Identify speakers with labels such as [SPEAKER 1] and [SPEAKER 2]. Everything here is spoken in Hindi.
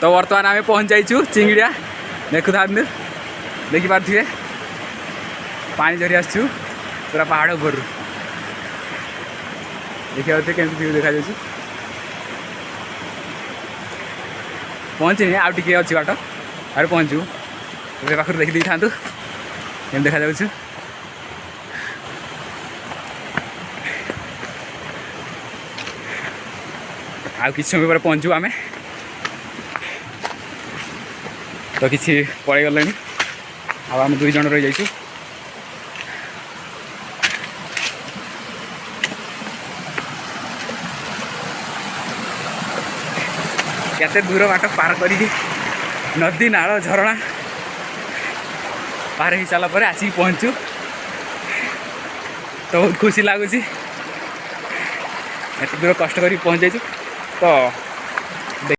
[SPEAKER 1] तो बर्तमान आम पहुँच जाइचु चिंगड़िया देखु था देखिपे पानी झरी आसू पूरा पहाड़ ऊपर देखिए केमती व्यू देखा जाए पहुँचनी आउ टे अच्छी बाट आरे पहुँचू पाखर देखी था केम देखा जाऊँ आ कि समय पर पहुँचू आम तो किसी पड़े गले आम 2 जन रही जाइए केते दूर बाट पार कर नदी नाल झरणा पार हो सारापर आसिक पहुँचू तो बहुत खुशी लगुच एत दूर कष्ट कर पहुँच जाइए तो